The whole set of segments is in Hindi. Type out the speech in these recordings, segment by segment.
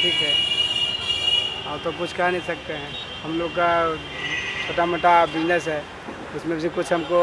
ठीक है, और तो कुछ कह नहीं सकते हैं। हम लोग का छोटा मोटा बिजनेस है, उसमें भी कुछ हमको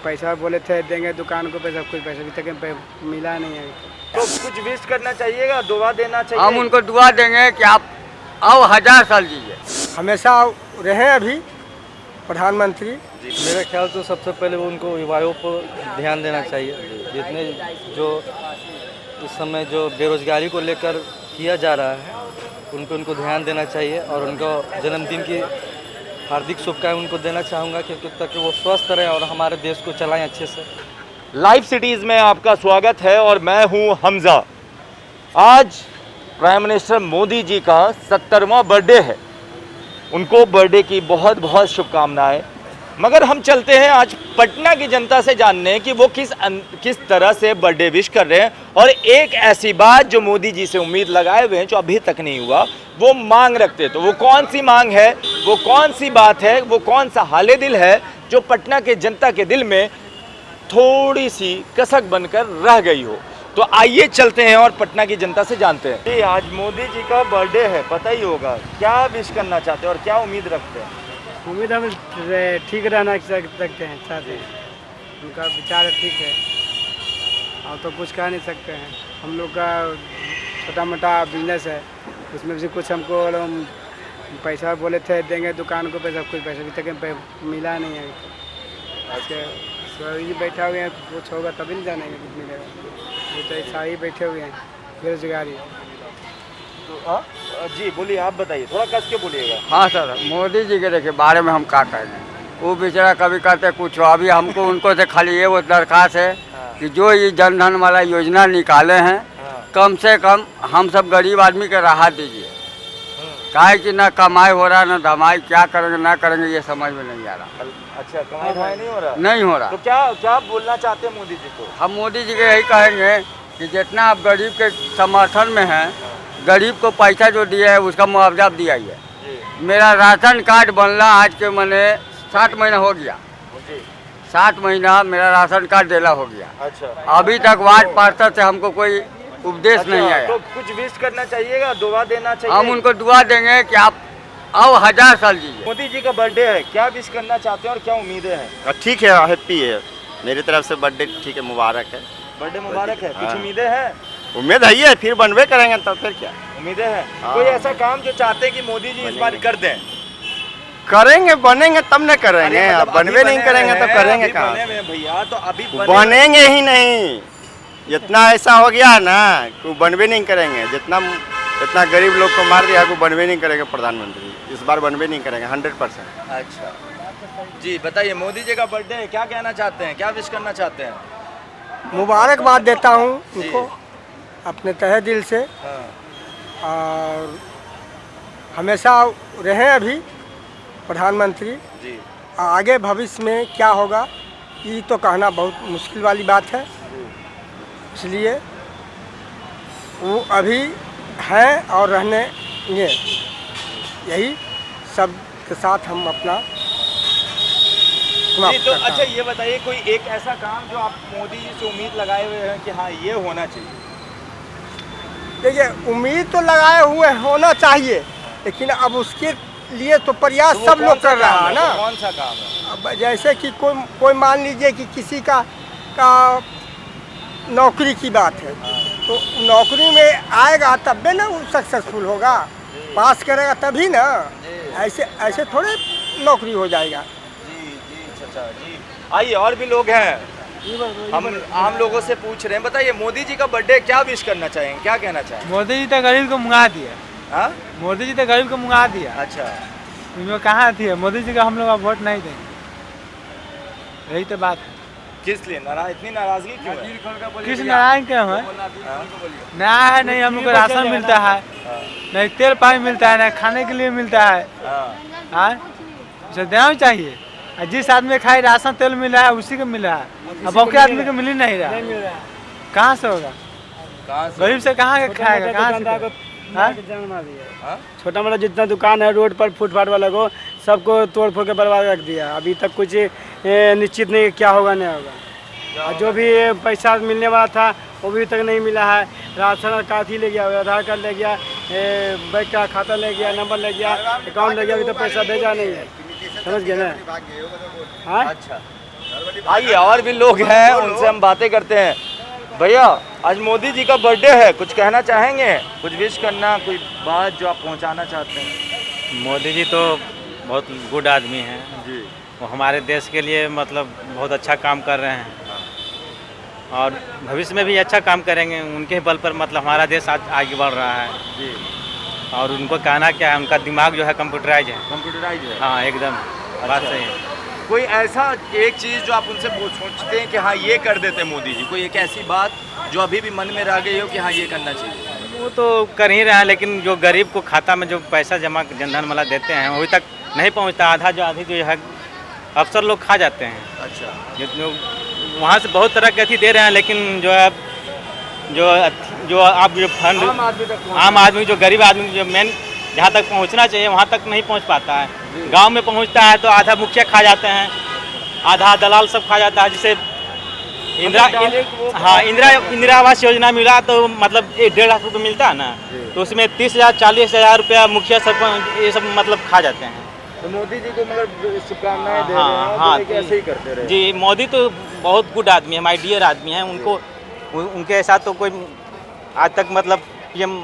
पैसा बोले थे देंगे दुकान को पैसा, कुछ पैसा भी तक मिला नहीं है। तो कुछ विश करना चाहिएगा, दुआ देना चाहिए। हम उनको दुआ देंगे कि आप आओ 1000 साल जीजिए, हमेशा रहे अभी प्रधानमंत्री। मेरे ख्याल से सबसे पहले वो उनको युवाओं पर ध्यान देना चाहिए। जितने जो इस समय जो बेरोजगारी को लेकर किया जा रहा है उन पर उनको ध्यान देना चाहिए, और उनको जन्मदिन की हार्दिक शुभकामनाएं उनको देना चाहूँगा, क्योंकि ताकि वो स्वस्थ रहें और हमारे देश को चलाएं अच्छे से। लाइव सिटीज़ में आपका स्वागत है और मैं हूं हमजा। आज प्राइम मिनिस्टर मोदी जी का 70वां बर्थडे है। उनको बर्थडे की बहुत बहुत शुभकामनाएं। मगर हम चलते हैं आज पटना की जनता से जानने कि वो किस तरह से बर्थडे विश कर रहे हैं, और एक ऐसी बात जो मोदी जी से उम्मीद लगाए हुए हैं जो अभी तक नहीं हुआ, वो मांग रखते। तो वो कौन सी मांग है, वो कौन सी बात है, वो कौन सा हाले दिल है जो पटना के जनता के दिल में थोड़ी सी कसक बनकर रह गई हो। तो आइए चलते हैं और पटना की जनता से जानते हैं। जी, आज मोदी जी का बर्थडे है, पता ही होगा। क्या विश करना चाहते हैं और क्या उम्मीद रखते हैं? उम्मीद हम ठीक रहना सकते हैं, चाहते हैं। उनका विचार ठीक है, और तो कुछ कह नहीं सकते हैं। हम लोग का छोटा मोटा बिजनेस है, उसमें भी कुछ हमको पैसा बोले थे देंगे दुकान को पैसा, कुछ पैसा भी तक मिला नहीं है। अच्छा, सभी बैठा हुए हैं, कुछ होगा तभी नहीं जानेंगे कुछ मिलेगा। ये तो ऐसा ही बैठे हुए हैं बेरोजगारी। तो जी बोलिए, आप बताइए, थोड़ा कस के बोलिएगा। हाँ सर, मोदी जी के देखिए बारे में हम क्या कहेंगे। वो बेचारा कभी कहते कुछ हो, अभी हमको उनको से खाली ये वो दरख्वास्त है कि जो ये जन धन वाला योजना निकाले हैं, कम से कम हम सब गरीब आदमी के राहत दीजिए। काहे कि ना कमाई हो रहा ना धमाई, क्या करेंगे ना करेंगे ये समझ में नहीं आ रहा। अच्छा, कमाई नहीं हो रहा? नहीं हो रहा। तो क्या बोलना चाहते हैं मोदी जी को? हम मोदी जी के यही कहेंगे कि जितना आप गरीब के समर्थन में हैं, गरीब को पैसा जो दिया है उसका मुआवजा दिया है। मेरा राशन कार्ड बनना आज के मैंने 7 महीना हो गया। 7 महीना मेरा राशन कार्ड देला हो गया। अच्छा, अभी तक वार्ड पार्षद से हमको कोई उपदेश नहीं आया। तो कुछ विश करना चाहिएगा, दुआ देना चाहिए। हम उनको दुआ देंगे कि आप आओ 1000 साल जीजिए। मोदी जी का बर्थडे है, क्या विश करना चाहते हैं और क्या उम्मीदें हैं? ठीक है, हैप्पी है। मेरी तरफ से बर्थडे ठीक है, मुबारक है। बर्थडे मुबारक है। कुछ हाँ। उम्मीदें हैं? उम्मीद है ही, फिर बनवे करेंगे तब फिर क्या उम्मीदें हैं। हाँ। कोई ऐसा काम जो चाहते हैं कि मोदी जी इस बार कर दें? करेंगे, बनेंगे तब न करेंगे। अरे मतलब बनवे अभी नहीं बने करेंगे हुए तो हैं, करेंगे अभी कहाँ? बने हुए हैं भैया, तो अभी बनेंगे ही नहीं। इतना ऐसा हो गया ना कि बनवे नहीं करेंगे। जितना गरीब लोग को मार दिया, वो बनवे नहीं करेंगे प्रधानमंत्री। इस बार बनवे नहीं करेंगे 100%। अच्छा जी, बताइए, मोदी जी का बर्थडे है, क्या कहना चाहते हैं, क्या विश करना चाहते हैं? मुबारकबाद देता हूँ उनको अपने तहे दिल से, हाँ। और हमेशा रहे अभी प्रधानमंत्री। जी आगे भविष्य में क्या होगा ये तो कहना बहुत मुश्किल वाली बात है, इसलिए वो अभी हैं और रहने ये, यही सब के साथ हम अपना जी। तो अच्छा ये बताइए, कोई एक ऐसा काम जो आप मोदी जी से उम्मीद लगाए हुए हैं कि हाँ ये होना चाहिए? देखिए, उम्मीद तो लगाए हुए होना चाहिए, लेकिन अब उसके लिए तो प्रयास तो सब लोग कर रहा है ना। तो कौन सा काम है? अब जैसे कि कोई मान लीजिए कि किसी का नौकरी की बात है, तो नौकरी में आएगा तब भी ना वो सक्सेसफुल होगा, पास करेगा तभी ना। ऐसे थोड़े नौकरी हो जाएगा। अच्छा जी, आइए और भी लोग हैं, हम आम लोगों से पूछ रहे हैं। बताइए, मोदी जी का बर्थडे, क्या विश करना चाहेंगे, क्या कहना चाहेंगे? मोदी जी तो गरीब को मुंगा दिया। हाँ, मोदी जी तो गरीब को मुंगा दिया। अच्छा, इनमें कहाँ थी मोदी जी का, हम लोग अब वोट नहीं देंगे, यही तो बात है। किस लिए इतनी नाराजगी क्यों है? किस नारायण क्यों है? नया है नहीं, हम लोग को राशन मिलता है, नहीं तेल पानी मिलता है, नहीं खाने के लिए मिलता है। हाँ, उसे देना चाहिए। जिस आदमी खाए राशन तेल मिला है उसी को मिला है, अब बाकी आदमी को मिल ही नहीं रहा। कहाँ से होगा? गरीब से कहाँ के खाएगा, कहाँ से? छोटा मोटा जितना दुकान है रोड पर फुटपाथ वाला को सबको तोड़ फोड़ के बर्बाद रख दिया। अभी तक कुछ निश्चित नहीं क्या होगा नहीं होगा। और जो भी पैसा मिलने वाला था वो भी तक नहीं मिला है। राशन कार्ड ही ले गया, आधार कार्ड ले गया, बैंक का खाता ले गया, नंबर ले गया, अकाउंट ले गया, अभी तो पैसा भेजा नहीं है। समझ गए ना? हाँ, अच्छा, आइए और भी लोग हैं, उनसे हम बातें करते हैं। भैया, आज मोदी जी का बर्थडे है, कुछ कहना चाहेंगे? कुछ विश करना, कोई बात जो आप पहुंचाना चाहते हैं? मोदी जी तो बहुत गुड आदमी हैं जी। वो हमारे देश के लिए मतलब बहुत अच्छा काम कर रहे हैं और भविष्य में भी अच्छा काम करेंगे। उनके बल पर मतलब हमारा देश आज आगे बढ़ रहा है जी। और उनको कहना क्या है, उनका दिमाग जो है कंप्यूटराइज है। कंप्यूटराइज है। हाँ एकदम बात सही है। कोई ऐसा एक चीज़ जो आप उनसे सोचते हैं कि हाँ ये कर देते मोदी जी, कोई एक ऐसी बात जो अभी भी मन में रह गई हो कि हाँ ये करना चाहिए? वो तो कर ही रहे हैं, लेकिन जो गरीब को खाता में जो पैसा जमा जनधन वाला देते हैं अभी तक नहीं पहुंचता। आधी जो है अफसर लोग खा जाते हैं। अच्छा। जो वहाँ से बहुत तरह के अथी दे रहे हैं, लेकिन जो है जो आप जो फंड आम आदमी जो गरीब आदमी जो मेन जहाँ तक पहुँचना चाहिए वहाँ तक नहीं पहुँच पाता है। गांव में पहुँचता है तो आधा मुखिया खा जाते हैं, आधा दलाल सब खा जाता है। जिसे इंदिरा आवास योजना मिला तो मतलब 1.5 लाख रुपये मिलता है ना, तो उसमें 30,000 40,000 रुपया मुखिया सरपंच ये सब मतलब खा जाते हैं। तो मोदी जी को मगर शुभकामनाएं दे रहे हैं, हाँ, तो ऐसे ही करते रहे। जी, मोदी तो बहुत गुड आदमी है, माय डियर आदमी है। उनको उनके साथ तो कोई आज तक मतलब पीएम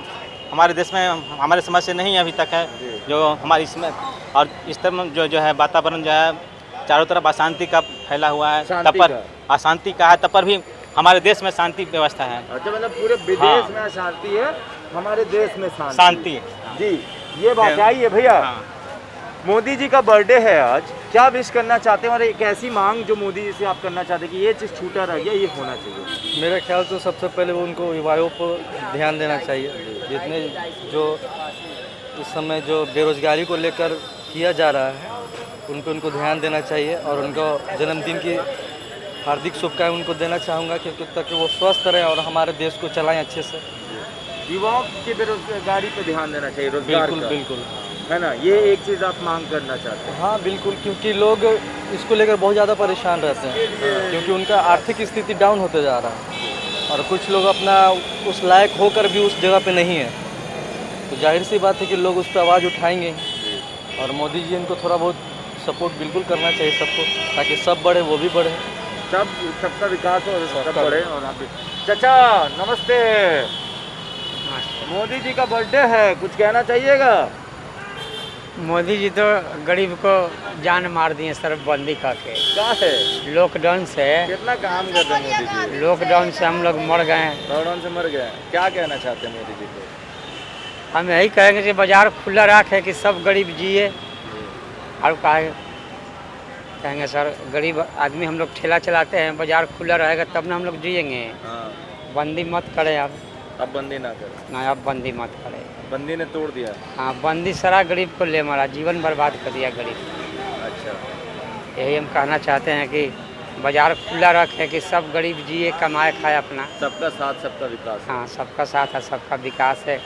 हमारे देश में हमारे समाज से नहीं अभी तक है। जो हमारी इसमें और इस तरह जो है वातावरण जो है चारों तरफ अशांति का फैला हुआ है, तब पर अशांति का है, तब पर भी हमारे देश में शांति व्यवस्था है। अच्छा, मतलब पूरे विदेश हाँ। में अशांति है, हमारे देश में शांति। जी, ये बात आई है भैया। हाँ। मोदी जी का बर्थडे है आज, क्या विश करना चाहते हैं और एक ऐसी मांग जो मोदी जी से आप करना चाहते हैं कि ये चीज़ छूटा रह गया, ये होना चाहिए? मेरे ख्याल से सबसे पहले वो उनको युवाओं पर ध्यान देना चाहिए। जितने जो इस समय जो बेरोजगारी को लेकर किया जा रहा है उनको ध्यान देना चाहिए और उनको जन्मदिन की हार्दिक शुभकामनाएं उनको देना चाहूँगा, क्योंकि ताकि वो स्वस्थ रहें और हमारे देश को चलाएं अच्छे से। युवाओं की बेरोजगारी पे ध्यान देना चाहिए, रोजगार बिल्कुल का, बिल्कुल, है ना? ये एक चीज़ आप मांग करना चाहते हैं? हाँ बिल्कुल, क्योंकि लोग इसको लेकर बहुत ज़्यादा परेशान रहते हैं, क्योंकि उनका आर्थिक स्थिति डाउन होते जा रहा है और कुछ लोग अपना उस लायक होकर भी उस जगह पे नहीं है। तो जाहिर सी बात है कि लोग उस पर आवाज़ उठाएंगे और मोदी जी इनको थोड़ा बहुत सपोर्ट बिल्कुल करना चाहिए सबको, ताकि सब बढ़े, वो भी बढ़े, सबका विकास हो, सब बढ़े। और आप भी चाचा नमस्ते। मोदी जी का बर्थडे है, कुछ कहना चाहिएगा? मोदी जी तो गरीब को जान मार दिए शराबबंदी करके। क्या है? लॉकडाउन से कितना काम कर रहे हैं मोदी जी? लॉकडाउन से हम लोग मर गए हैं। लॉकडाउन से मर गए। क्या कहना चाहते हैं मोदी जी को? हम यही कहेंगे कि बाजार खुला रखे कि सब गरीब जिए। और कहेंगे सर गरीब आदमी हम लोग ठेला चलाते हैं, बाजार खुला रहेगा तब ना हम लोग जिएंगे। हाँ। बंदी मत करें अब बंदी ना करें। ना, अब बंदी मत करें। बंदी ने तोड़ दिया। हाँ, बंदी सारा गरीब को ले मारा, जीवन बर्बाद कर दिया गरीब। अच्छा, यही हम कहना चाहते हैं कि बाजार खुला रखे कि सब गरीब जिए, कमाए खाए अपना। सबका साथ सबका विकास। हाँ, सबका साथ है, सबका विकास है।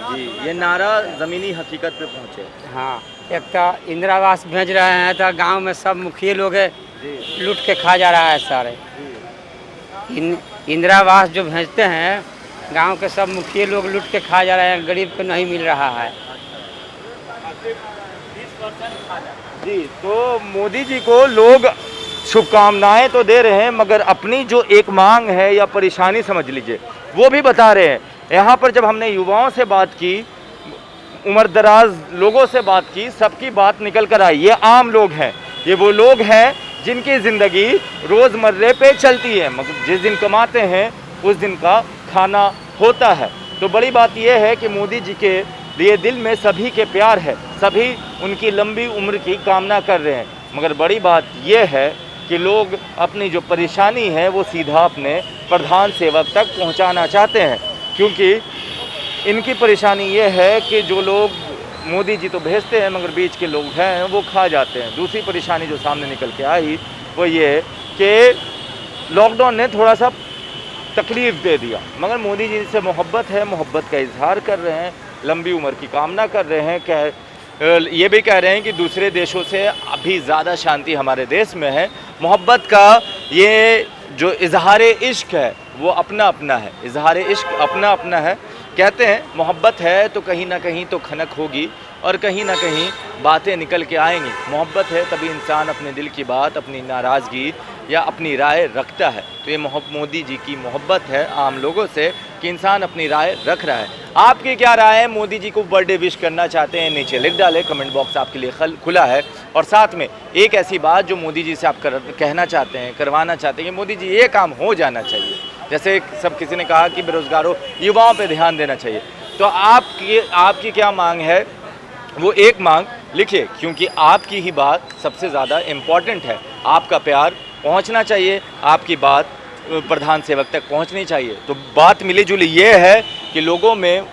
जी, ये नारा ज़मीनी हकीकत पे पहुँचे। हाँ, एक तो इंदिरा आवास भेज रहे हैं तो गांव में सब मुखिए लोग लूट के खा जा रहा है सारे। इंदिरा आवास जो भेजते हैं गांव के सब मुखिए लोग लूट के खा जा रहे हैं, गरीब को नहीं मिल रहा है। जी, तो मोदी जी को लोग शुभकामनाएं तो दे रहे हैं, मगर अपनी जो एक मांग है या परेशानी समझ लीजिए वो भी बता रहे हैं। यहाँ पर जब हमने युवाओं से बात की, उम्र दराज लोगों से बात की, सबकी बात निकल कर आई। ये आम लोग हैं, ये वो लोग हैं जिनकी ज़िंदगी रोज़मर्रे पे चलती है, मगर जिस दिन कमाते हैं उस दिन का खाना होता है। तो बड़ी बात यह है कि मोदी जी के लिए दिल में सभी के प्यार है, सभी उनकी लंबी उम्र की कामना कर रहे हैं। मगर बड़ी बात यह है कि लोग अपनी जो परेशानी है वो सीधा अपने प्रधान सेवक तक पहुंचाना चाहते हैं, क्योंकि इनकी परेशानी ये है कि जो लोग मोदी जी तो भेजते हैं मगर बीच के लोग हैं वो खा जाते हैं। दूसरी परेशानी जो सामने निकल के आई वो ये कि लॉकडाउन ने थोड़ा सा तकलीफ़ दे दिया, मगर मोदी जी से मोहब्बत है, मोहब्बत का इजहार कर रहे हैं, लंबी उम्र की कामना कर रहे हैं। ये भी कह रहे हैं कि दूसरे देशों से अभी ज़्यादा शांति हमारे देश में है। मोहब्बत का ये जो इजहार इश्क है वो अपना अपना है, इजहार इश्क अपना अपना है। कहते हैं मोहब्बत है तो कहीं ना कहीं तो खनक होगी और कहीं ना कहीं बातें निकल के आएंगी। मोहब्बत है तभी इंसान अपने दिल की बात, अपनी नाराज़गी या अपनी राय रखता है। तो ये मोदी जी की मोहब्बत है आम लोगों से कि इंसान अपनी राय रख रहा है। आपकी क्या राय है? मोदी जी को बर्थडे विश करना चाहते हैं? नीचे लिख डालें, कमेंट बॉक्स आपके लिए खुला है। और साथ में एक ऐसी बात जो मोदी जी से आप कहना चाहते हैं, करवाना चाहते हैं कि मोदी जी ये काम हो जाना चाहिए, जैसे सब किसी ने कहा कि बेरोज़गारों युवाओं पे ध्यान देना चाहिए, तो आपकी क्या मांग है? वो एक मांग लिखिए, क्योंकि आपकी ही बात सबसे ज़्यादा इम्पॉर्टेंट है। आपका प्यार पहुंचना चाहिए, आपकी बात प्रधान सेवक तक पहुंचनी चाहिए। तो बात मिली जुली ये है कि लोगों में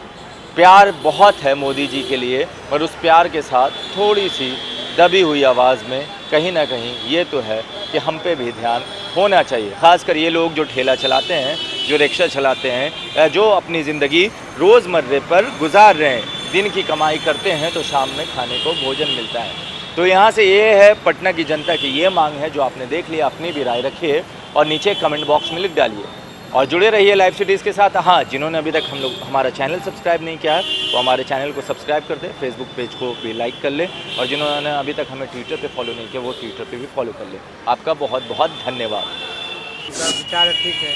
प्यार बहुत है मोदी जी के लिए, और उस प्यार के साथ थोड़ी सी दबी हुई आवाज़ में कहीं ना कहीं ये तो है कि हम पे भी ध्यान होना चाहिए। ख़ासकर ये लोग जो ठेला चलाते हैं, जो रिक्शा चलाते हैं, या जो अपनी ज़िंदगी रोज़मर्रे पर गुजार रहे हैं, दिन की कमाई करते हैं तो शाम में खाने को भोजन मिलता है। तो यहाँ से ये है पटना की जनता की ये मांग है जो आपने देख लिया। अपनी भी राय रखिए और नीचे कमेंट बॉक्स में लिख डालिए और जुड़े रहिए लाइव सिटीज़ के साथ। हाँ, जिन्होंने अभी तक हमारा चैनल सब्सक्राइब नहीं किया है वो हमारे चैनल को सब्सक्राइब कर दे, फेसबुक पेज को भी लाइक कर ले, और जिन्होंने अभी तक हमें ट्विटर पे फॉलो नहीं किया वो ट्विटर पे भी फॉलो कर ले। आपका बहुत बहुत धन्यवाद। उनका विचार ठीक है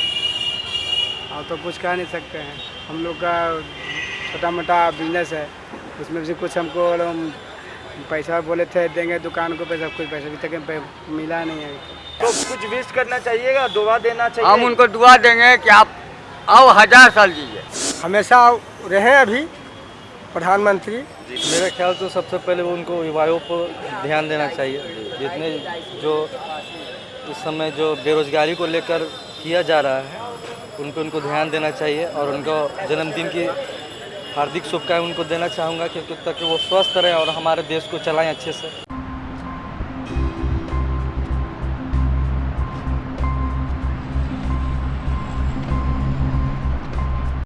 और तो कुछ कह नहीं सकते हैं। हम लोग का छोटा मोटा बिजनेस है, उसमें से कुछ हमको पैसा बोले थे देंगे दुकान को पैसा, कुछ पैसा अभी तक मिला नहीं है। तो कुछ विश करना चाहिएगा, दुआ देना चाहिए। हम उनको दुआ देंगे कि आप आओ 1000 साल जीजिए, हमेशा रहे अभी प्रधानमंत्री। मेरा ख्याल तो सबसे पहले वो उनको युवाओं पर ध्यान देना चाहिए। जितने जो इस समय जो बेरोजगारी को लेकर किया जा रहा है उनको ध्यान देना चाहिए, और उनको जन्मदिन की हार्दिक शुभकामनाएं उनको देना चाहूँगा, क्योंकि ताकि वो स्वस्थ रहे और हमारे देश को चलाएं अच्छे से।